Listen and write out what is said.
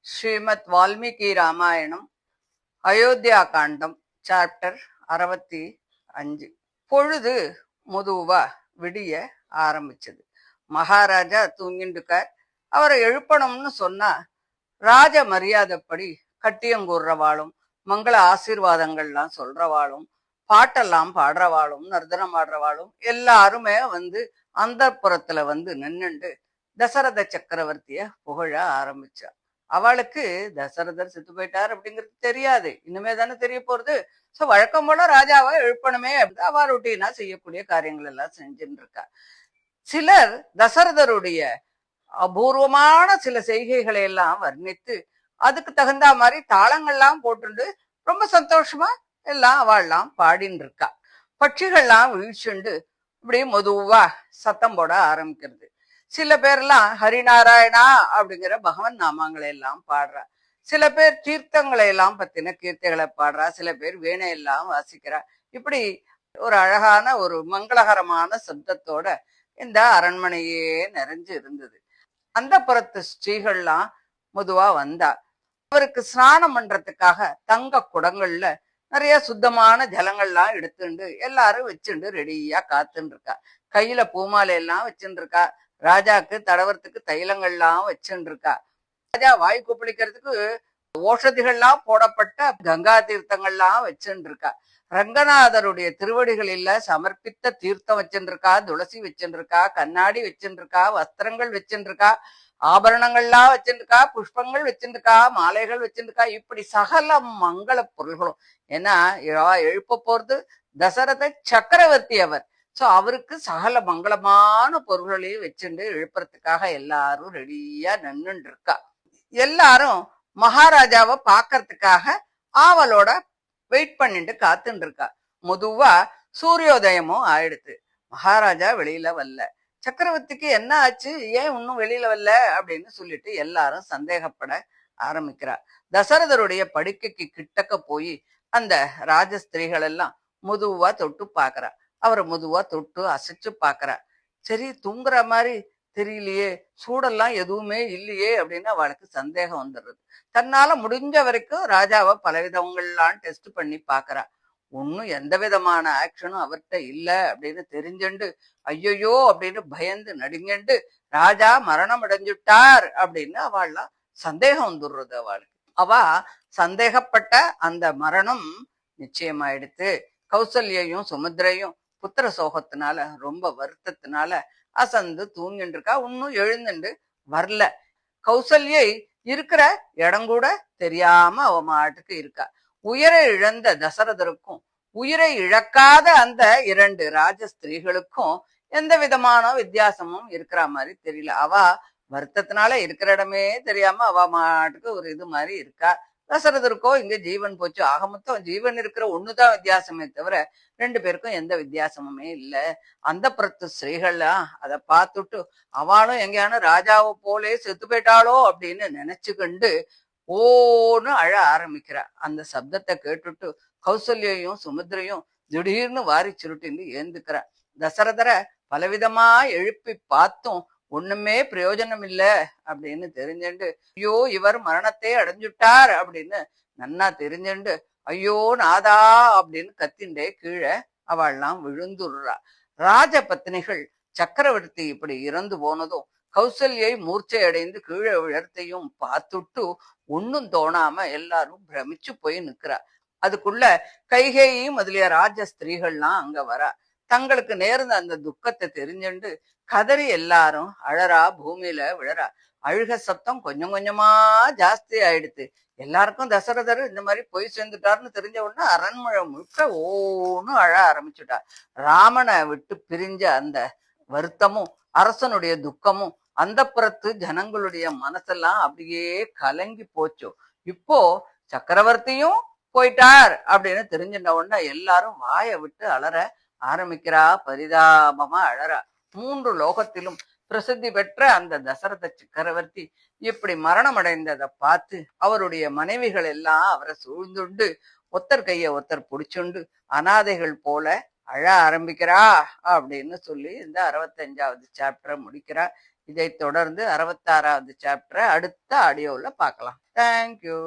ஸ்ரீமத் வால்மீகி ராமாயணம் அயோத்தியா காண்டம் chapter 65. பொழுது முதுவா விடிய ஆரம்பிச்சது. மகாராஜா தூங்கிண்டுக்கார். அவரை எழுப்பணும்னு சொன்னா ராஜ மரியாதைப்படி கட்டியங்கூர்றவாளும் மங்கள ஆசீர்வாதங்கள்லாம் சொல்றவாளும் பாட்டெல்லாம் பாடுறவாளும் நர்தனம் ஆடுறவாளும் எல்லாருமே அந்த புறத்துல நின்னுண்டு தசரத சக்கரவர்த்திய புகழ ஆரம்பிச்சா. அவளுக்கு தசரதர் செத்து போயிட்டார் அப்படிங்கிறது தெரியாது, இனிமே தானே தெரிய போறது. சோ வழக்கம் போல ராஜாவை எழுப்பணுமே அப்படின்னு அவ ரொட்டீனா செய்யக்கூடிய காரியங்கள் எல்லாம் செஞ்சுட்டு இருக்கா. சிலர் தசரதருடைய அபூர்வமான சில செய்கைகளை எல்லாம் வர்ணித்து அதுக்கு தகுந்த மாதிரி தாளங்கள்லாம் போட்டுண்டு ரொம்ப சந்தோஷமா எல்லாம் அவள்லாம் பாடின்னு இருக்கா. பட்சிகள்லாம் வீழ்ச்சுண்டு இப்படி மெதுவா சத்தம் போட ஆரம்பிக்கிறது. சில பேர்லாம் ஹரிநாராயணா அப்படிங்கிற பகவன் நாமங்களை எல்லாம் பாடுறா. சில பேர் தீர்த்தங்களை எல்லாம் பத்தின கீர்த்திகளை பாடுறா. சில பேர் வீணையெல்லாம் வாசிக்கிறா. இப்படி ஒரு அழகான ஒரு மங்களகரமான சப்தத்தோட இந்த அரண்மனையே நிறைஞ்சு இருந்தது. அந்த புறத்து ஸ்ரீகள்லாம் மெதுவா வந்தா. அவருக்கு ஸ்நானம் பண்றதுக்காக தங்க குடங்கள்ல நிறைய சுத்தமான ஜலங்கள்லாம் எடுத்துண்டு எல்லாரும் வச்சுண்டு ரெடியா காத்துன்னு இருக்கா. கையில பூமாலை எல்லாம் வச்சுட்டு இருக்கா. ராஜாக்கு தடவரத்துக்கு தைலங்கள்லாம் வச்சுட்டு இருக்கா. ராஜா வாய் கொப்பளிக்கிறதுக்கு ஓஷதிகள்லாம் போடப்பட்ட கங்கா தீர்த்தங்கள்லாம் வச்சுட்டு இருக்கா. ரங்கநாதருடைய திருவடிகளில சமர்ப்பித்த தீர்த்தம் வச்சுட்டு இருக்கா. துளசி வச்சுட்டு இருக்கா. கண்ணாடி வச்சுட்டு இருக்கா. வஸ்திரங்கள் வச்சுட்டு இருக்கா. ஆபரணங்கள்லாம் வச்சுட்டு இருக்கா. புஷ்பங்கள் வச்சுட்டு இருக்கா. மாலைகள் வச்சுட்டு இருக்கா. இப்படி சகல மங்கள பொருள்களும். ஏன்னா எழுப்ப போறது தசரத சக்கரவர்த்தி அவர். சோ அவருக்கு சகல மங்களமான பொருள்களையும் வச்சுட்டு எழுப்புறதுக்காக எல்லாரும் ரெடியா நின்னுட்டு இருக்கா. எல்லாரும் மகாராஜாவை பாக்கிறதுக்காக ஆவலோட வெயிட் பண்ணிட்டு காத்துட்டு இருக்கா. மெதுவா சூரியோதயமும் ஆயிடுத்து. மகாராஜா வெளியில வரல. சக்கரவர்த்திக்கு என்ன ஆச்சு, ஏன் இன்னும் வெளியில வரல அப்படின்னு சொல்லிட்டு எல்லாரும் சந்தேகப்பட ஆரம்பிக்கிறா. தசரதருடைய படுக்கைக்கு கிட்டக்க போய் அந்த ராஜஸ்திரீகள் எல்லாம் மெதுவா தொட்டு பாக்குறா. அவரை மெதுவா தொட்டு அசைச்சு பாக்குறா. சரி, தூங்குற மாதிரி தெரியலையே, சூடெல்லாம் எதுவுமே இல்லையே அப்படின்னு அவளுக்கு சந்தேகம் வந்துடுறது. தன்னால முடிஞ்ச வரைக்கும் ராஜாவை பலவிதங்கள்லாம் டெஸ்ட் பண்ணி பாக்குறா. ஒன்னும் எந்த விதமான ஆக்ஷனும் அவர்கிட்ட இல்ல அப்படின்னு தெரிஞ்சுண்டு ஐயோ அப்படின்னு பயந்து நடுங்கண்டு ராஜா மரணம் அடைஞ்சுட்டார் அப்படின்னு அவள்லாம் சந்தேகம் வந்துடுறது அவளுக்கு. அவ சந்தேகப்பட்ட அந்த மரணம் நிச்சயமாயிடுத்து. கௌசல்யையும் சுமித்ரையும் புத்திர சோகத்தினால ரொம்ப வருத்தத்தினால அசந்து தூங்கிட்டு இருக்கா. இன்னும் எழுந்துண்டு வரல. கௌசல்யை இருக்கிற இடம் கூட தெரியாம அவ மாட்டுக்கு இருக்கா. உயிரை இழந்த தசரதருக்கும் உயிரை இழக்காத அந்த 2 ராஜஸ்திரீகளுக்கும் எந்த விதமான வித்தியாசமும் இருக்கிற மாதிரி தெரியல. அவ வருத்தத்தினால இருக்கிற இடமே தெரியாம அவ மாட்டுக்கு ஒரு இது மாதிரி இருக்கா. தசரதருக்கோ இங்க ஜீவன் போச்சு. ஆக மொத்தம் ஜீவன் இருக்கிற ஒண்ணுதான் வித்தியாசமே தவிர 2 பேருக்கும் எந்த வித்தியாசமுமே இல்ல. அந்த புறத்து ஸ்ரீகள்லாம் அதை பார்த்துட்டு அவளும் எங்கேயான ராஜாவை போலே செத்து போயிட்டாளோ அப்படின்னு நினைச்சுக்கிண்டு ஓன்னு அழ ஆரம்பிக்கிறா. அந்த சப்தத்தை கேட்டுட்டு கௌசல்யையும் சுமித்ரையும் திடீர்னு வாரி சுருட்டின்னு ஏந்துக்கிறா. தசரதரை பலவிதமா எழுப்பி பார்த்தும் ஒண்ணுமே பிரயோஜனம் இல்ல அப்படின்னு தெரிஞ்சுண்டு ஐயோ இவர் மரணத்தை அடைஞ்சுட்டார் அப்படின்னு நன்னா தெரிஞ்சுண்டு ஐயோ நாதா அப்படின்னு கத்திண்டே கீழே அவள்லாம் விழுந்துடுறா. ராஜ பத்னிகள் சக்கரவர்த்தி இப்படி இறந்து போனதும் கௌசல்யை மூர்ச்சை அடைந்து கீழே விழத்தையும் பார்த்துட்டு ஒன்னும் தோணாம எல்லாரும் பிரமிச்சு போய் நிக்கிறா. அதுக்குள்ள கைகேயி முதலிய ராஜ ஸ்திரீகள்லாம் அங்க வரா. தங்களுக்கு நேர்ந்த அந்த துக்கத்தை தெரிஞ்சுண்டு கதறி எல்லாரும் அழறா. பூமியில விழறா. அழுக சத்தம் கொஞ்சம் கொஞ்சமா ஜாஸ்தி ஆயிடுத்து. எல்லாருக்கும் தசரதர் இந்த மாதிரி போய் சேர்ந்துட்டாருன்னு தெரிஞ்ச உடனே அரண்மனை முழுக்க ஓன்னு அழ ஆரம்பிச்சுட்டா. ராமனை விட்டு பிரிஞ்ச அந்த வருத்தமும் அரசனுடைய துக்கமும் அந்த புறத்து ஜனங்களுடைய மனசெல்லாம் அப்படியே கலங்கி போச்சு. இப்போ சக்கரவர்த்தியும் போயிட்டார் அப்படின்னு தெரிஞ்சிட்ட உடனே எல்லாரும் வாயை விட்டு அலற ஆரம்பிக்கிறா. பரிதாபமா அழறா. 3 லோகத்திலும் பிரசித்தி பெற்ற அந்த தசரத சக்கரவர்த்தி இப்படி மரணம் அடைந்ததை பார்த்து அவருடைய மனைவிகள் எல்லாம் அவரை சூழ்ந்துண்டு ஒத்தர் கைய ஒத்தர் பிடிச்சுண்டு அனாதைகள் போல அழ ஆரம்பிக்கிறா அப்படின்னு சொல்லி இந்த 65வது சாப்டரை முடிக்கிறா. இதை தொடர்ந்து 66வது சாப்டரை அடுத்த ஆடியோவில் பார்க்கலாம். தேங்க்யூ.